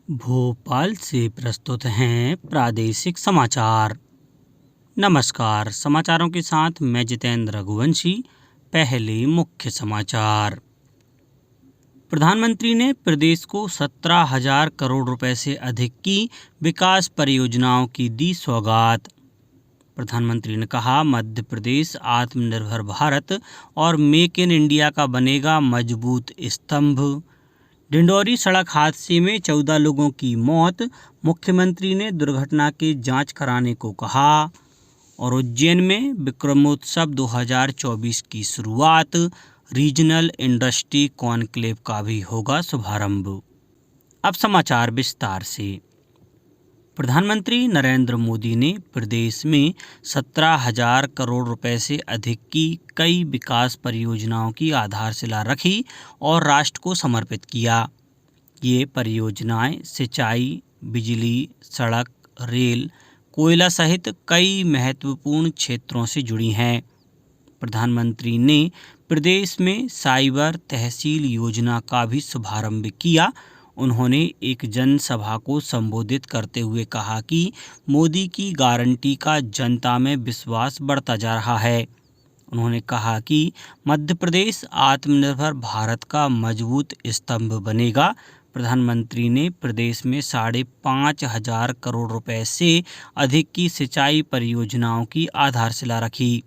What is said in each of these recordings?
भोपाल से प्रस्तुत हैं प्रादेशिक समाचार। नमस्कार, समाचारों के साथ मैं जितेंद्र रघुवंशी। पहले मुख्य समाचार। प्रधानमंत्री ने प्रदेश को 17,000 करोड़ रुपए से अधिक की विकास परियोजनाओं की दी सौगात। प्रधानमंत्री ने कहा, मध्य प्रदेश आत्मनिर्भर भारत और मेक इन इंडिया का बनेगा मजबूत स्तंभ। डिंडौरी सड़क हादसे में 14 लोगों की मौत, मुख्यमंत्री ने दुर्घटना की जांच कराने को कहा। और उज्जैन में विक्रमोत्सव 2024 की शुरुआत, रीजनल इंडस्ट्री कॉन्क्लेव का भी होगा शुभारंभ। अब समाचार विस्तार से। प्रधानमंत्री नरेंद्र मोदी ने प्रदेश में 17,000 करोड़ रुपए से अधिक की कई विकास परियोजनाओं की आधारशिला रखी और राष्ट्र को समर्पित किया। ये परियोजनाएं सिंचाई, बिजली, सड़क, रेल, कोयला सहित कई महत्वपूर्ण क्षेत्रों से जुड़ी हैं। प्रधानमंत्री ने प्रदेश में साइबर तहसील योजना का भी शुभारंभ किया। उन्होंने एक जनसभा को संबोधित करते हुए कहा कि मोदी की गारंटी का जनता में विश्वास बढ़ता जा रहा है। उन्होंने कहा कि मध्य प्रदेश आत्मनिर्भर भारत का मजबूत स्तंभ बनेगा। प्रधानमंत्री ने प्रदेश में 5,500 करोड़ रुपए से अधिक की सिंचाई परियोजनाओं की आधारशिला रखी।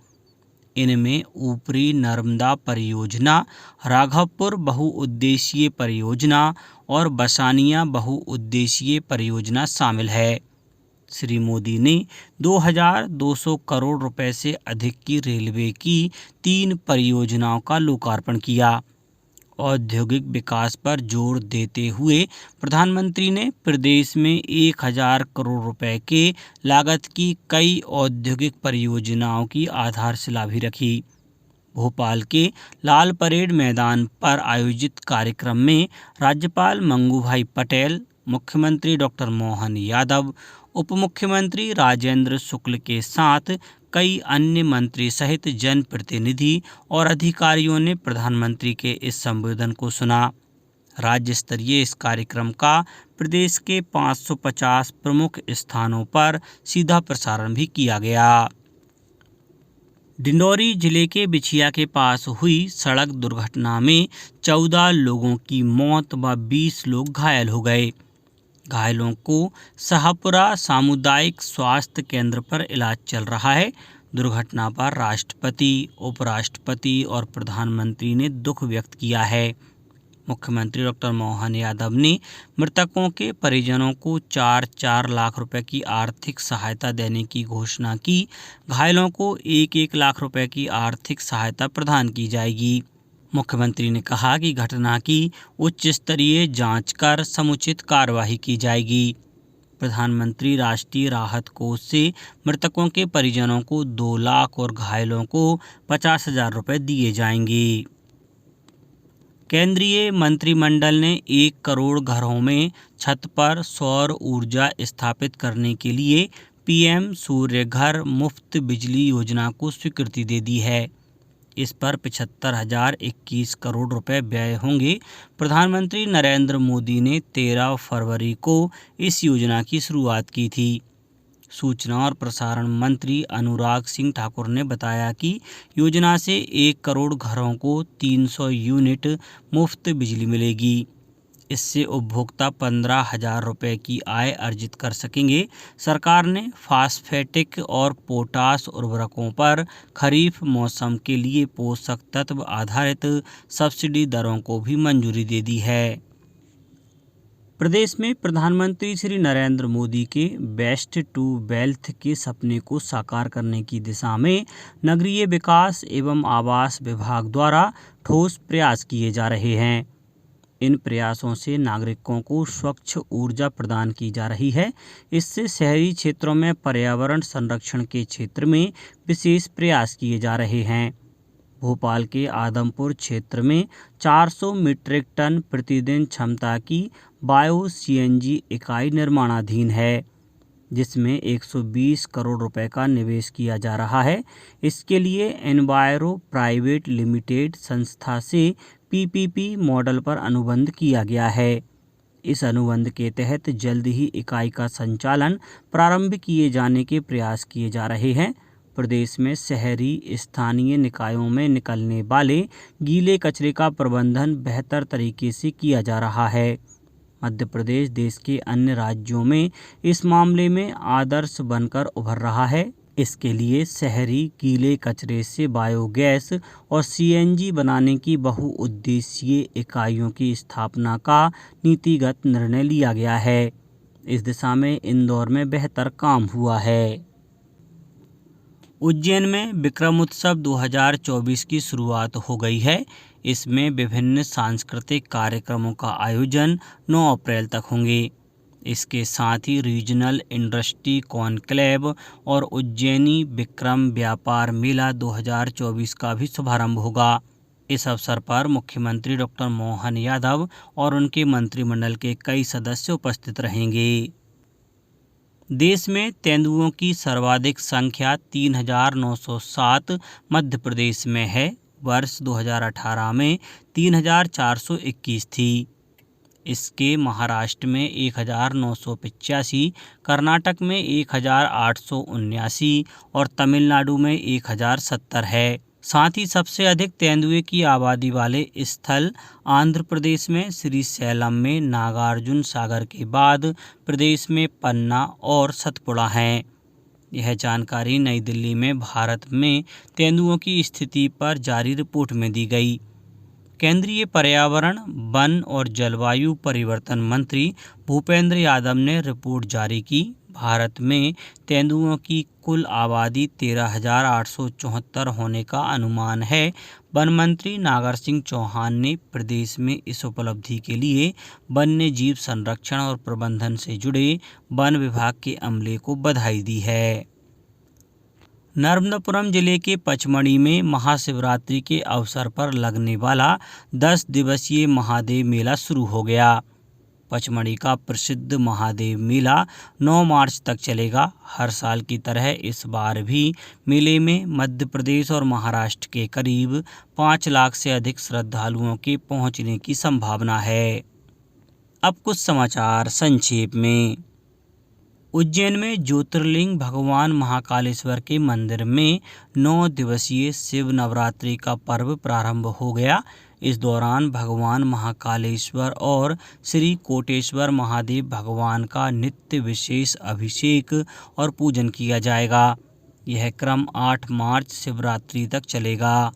इनमें ऊपरी नर्मदा परियोजना, राघवपुर बहुउद्देशीय परियोजना और बसानिया बहुउद्देशीय परियोजना शामिल है। श्री मोदी ने 2,200 करोड़ रुपए से अधिक की रेलवे की 3 परियोजनाओं का लोकार्पण किया। औद्योगिक विकास पर जोर देते हुए प्रधानमंत्री ने प्रदेश में 1,000 करोड़ रुपए के लागत की कई औद्योगिक परियोजनाओं की आधारशिला भी रखी। भोपाल के लाल परेड मैदान पर आयोजित कार्यक्रम में राज्यपाल मंगूभाई पटेल, मुख्यमंत्री डॉक्टर मोहन यादव, उप मुख्यमंत्री राजेंद्र शुक्ल के साथ कई अन्य मंत्री सहित जनप्रतिनिधि और अधिकारियों ने प्रधानमंत्री के इस संबोधन को सुना। राज्य स्तरीय इस कार्यक्रम का प्रदेश के 550 प्रमुख स्थानों पर सीधा प्रसारण भी किया गया। डिंडौरी जिले के बिछिया के पास हुई सड़क दुर्घटना में 14 लोगों की मौत व 20 लोग घायल हो गए। घायलों को शाहपुरा सामुदायिक स्वास्थ्य केंद्र पर इलाज चल रहा है। दुर्घटना पर राष्ट्रपति, उपराष्ट्रपति और प्रधानमंत्री ने दुख व्यक्त किया है। मुख्यमंत्री डॉक्टर मोहन यादव ने मृतकों के परिजनों को 4-4 लाख रुपए की आर्थिक सहायता देने की घोषणा की। घायलों को 1-1 लाख रुपए की आर्थिक सहायता प्रदान की जाएगी। मुख्यमंत्री ने कहा कि घटना की उच्च स्तरीय जांच कर समुचित कार्यवाही की जाएगी। प्रधानमंत्री राष्ट्रीय राहत कोष से मृतकों के परिजनों को 2 लाख और घायलों को 50,000 रुपए दिए जाएंगे। केंद्रीय मंत्रिमंडल ने 1 करोड़ घरों में छत पर सौर ऊर्जा स्थापित करने के लिए पीएम सूर्य घर मुफ्त बिजली योजना को स्वीकृति दे दी है। इस पर 75,021 करोड़ रुपए व्यय होंगे। प्रधानमंत्री नरेंद्र मोदी ने 13 फरवरी को इस योजना की शुरुआत की थी। सूचना और प्रसारण मंत्री अनुराग सिंह ठाकुर ने बताया कि योजना से 1 करोड़ घरों को 300 यूनिट मुफ्त बिजली मिलेगी। इससे उपभोक्ता 15,000 रुपए की आय अर्जित कर सकेंगे। सरकार ने फास्फेटिक और पोटास उर्वरकों पर खरीफ मौसम के लिए पोषक तत्व आधारित सब्सिडी दरों को भी मंजूरी दे दी है। प्रदेश में प्रधानमंत्री श्री नरेंद्र मोदी के वेस्ट टू वेल्थ के सपने को साकार करने की दिशा में नगरीय विकास एवं आवास विभाग द्वारा ठोस प्रयास किए जा रहे हैं। इन प्रयासों से नागरिकों को स्वच्छ ऊर्जा प्रदान की जा रही है। इससे शहरी क्षेत्रों में पर्यावरण संरक्षण के क्षेत्र में विशेष प्रयास किए जा रहे हैं। भोपाल के आदमपुर क्षेत्र में 400 मीट्रिक टन प्रतिदिन क्षमता की बायो सीएनजी इकाई निर्माणाधीन है, जिसमें 120 करोड़ रुपए का निवेश किया जा रहा है। इसके लिए एनवायरो प्राइवेट लिमिटेड संस्था से पीपीपी मॉडल पर अनुबंध किया गया है। इस अनुबंध के तहत जल्द ही इकाई का संचालन प्रारंभ किए जाने के प्रयास किए जा रहे हैं। प्रदेश में शहरी स्थानीय निकायों में निकलने वाले गीले कचरे का प्रबंधन बेहतर तरीके से किया जा रहा है। मध्य प्रदेश देश के अन्य राज्यों में इस मामले में आदर्श बनकर उभर रहा है। इसके लिए शहरी गीले कचरे से बायोगैस और सीएनजी बनाने की बहुउद्देशीय इकाइयों की स्थापना का नीतिगत निर्णय लिया गया है। इस दिशा में इंदौर में बेहतर काम हुआ है। उज्जैन में विक्रम उत्सव 2024 की शुरुआत हो गई है। इसमें विभिन्न सांस्कृतिक कार्यक्रमों का आयोजन 9 अप्रैल तक होंगे। इसके साथ ही रीजनल इंडस्ट्री कॉन्क्लेव और उज्जैनी विक्रम व्यापार मेला 2024 का भी शुभारंभ होगा। इस अवसर पर मुख्यमंत्री डॉक्टर मोहन यादव और उनके मंत्रिमंडल के कई सदस्य उपस्थित रहेंगे। देश में तेंदुओं की सर्वाधिक संख्या 3,907 मध्य प्रदेश में है। वर्ष 2018 में 3,421 थी। इसके महाराष्ट्र में 1,985, कर्नाटक में 1,879 और तमिलनाडु में 1,070 है। साथ ही सबसे अधिक तेंदुए की आबादी वाले स्थल आंध्र प्रदेश में श्रीशैलम में नागार्जुन सागर के बाद प्रदेश में पन्ना और सतपुड़ा हैं। यह जानकारी नई दिल्ली में भारत में तेंदुओं की स्थिति पर जारी रिपोर्ट में दी गई। केंद्रीय पर्यावरण, वन और जलवायु परिवर्तन मंत्री भूपेंद्र यादव ने रिपोर्ट जारी की। भारत में तेंदुओं की कुल आबादी 13,874 होने का अनुमान है। वन मंत्री नागर सिंह चौहान ने प्रदेश में इस उपलब्धि के लिए वन्य जीव संरक्षण और प्रबंधन से जुड़े वन विभाग के अमले को बधाई दी है। नर्मदापुरम जिले के पचमढ़ी में महाशिवरात्रि के अवसर पर लगने वाला 10 दिवसीय महादेव मेला शुरू हो गया। पचमढ़ी का प्रसिद्ध महादेव मेला 9 मार्च तक चलेगा। हर साल की तरह इस बार भी मेले में मध्य प्रदेश और महाराष्ट्र के करीब 5 लाख से अधिक श्रद्धालुओं के पहुंचने की संभावना है। अब कुछ समाचार संक्षेप में। उज्जैन में ज्योतिर्लिंग भगवान महाकालेश्वर के मंदिर में 9 दिवसीय शिव नवरात्रि का पर्व प्रारंभ हो गया। इस दौरान भगवान महाकालेश्वर और श्री कोटेश्वर महादेव भगवान का नित्य विशेष अभिषेक और पूजन किया जाएगा। यह क्रम 8 मार्च शिवरात्रि तक चलेगा।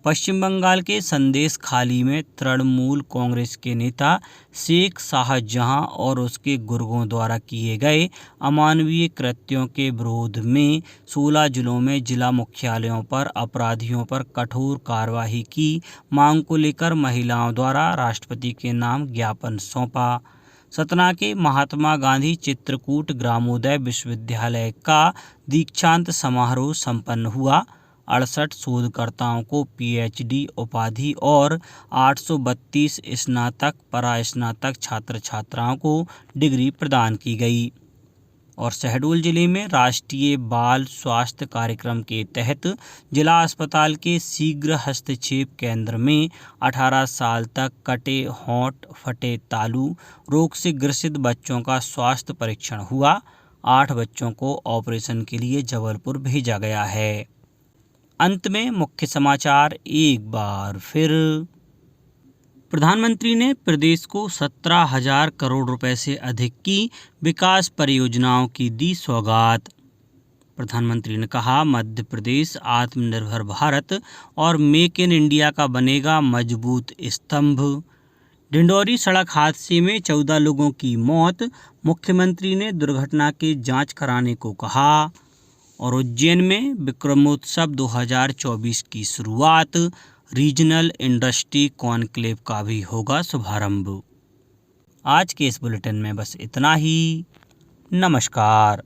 पश्चिम बंगाल के संदेश खाली में तृणमूल कांग्रेस के नेता शेख शाहजहां और उसके गुर्गों द्वारा किए गए अमानवीय कृत्यों के विरोध में 16 जिलों में जिला मुख्यालयों पर अपराधियों पर कठोर कार्रवाई की मांग को लेकर महिलाओं द्वारा राष्ट्रपति के नाम ज्ञापन सौंपा। सतना के महात्मा गांधी चित्रकूट ग्रामोदय विश्वविद्यालय का दीक्षांत समारोह संपन्न हुआ। 68 शोधकर्ताओं को पीएचडी उपाधि और 832 स्नातक परास्नातक छात्र छात्राओं को डिग्री प्रदान की गई। और शहडोल जिले में राष्ट्रीय बाल स्वास्थ्य कार्यक्रम के तहत जिला अस्पताल के शीघ्र हस्तक्षेप केंद्र में 18 साल तक कटे होंठ फटे तालू रोग से ग्रसित बच्चों का स्वास्थ्य परीक्षण हुआ। 8 बच्चों को ऑपरेशन के लिए जबलपुर भेजा गया है। अंत में मुख्य समाचार एक बार फिर। प्रधानमंत्री ने प्रदेश को 17,000 करोड़ रुपए से अधिक की विकास परियोजनाओं की दी सौगात। प्रधानमंत्री ने कहा, मध्य प्रदेश आत्मनिर्भर भारत और मेक इन इंडिया का बनेगा मजबूत स्तंभ। डिंडौरी सड़क हादसे में 14 लोगों की मौत, मुख्यमंत्री ने दुर्घटना की जांच कराने को कहा। और उज्जैन में विक्रमोत्सव 2024 की शुरुआत, रीजनल इंडस्ट्री कॉन्क्लेव का भी होगा शुभारंभ। आज के इस बुलेटिन में बस इतना ही। नमस्कार।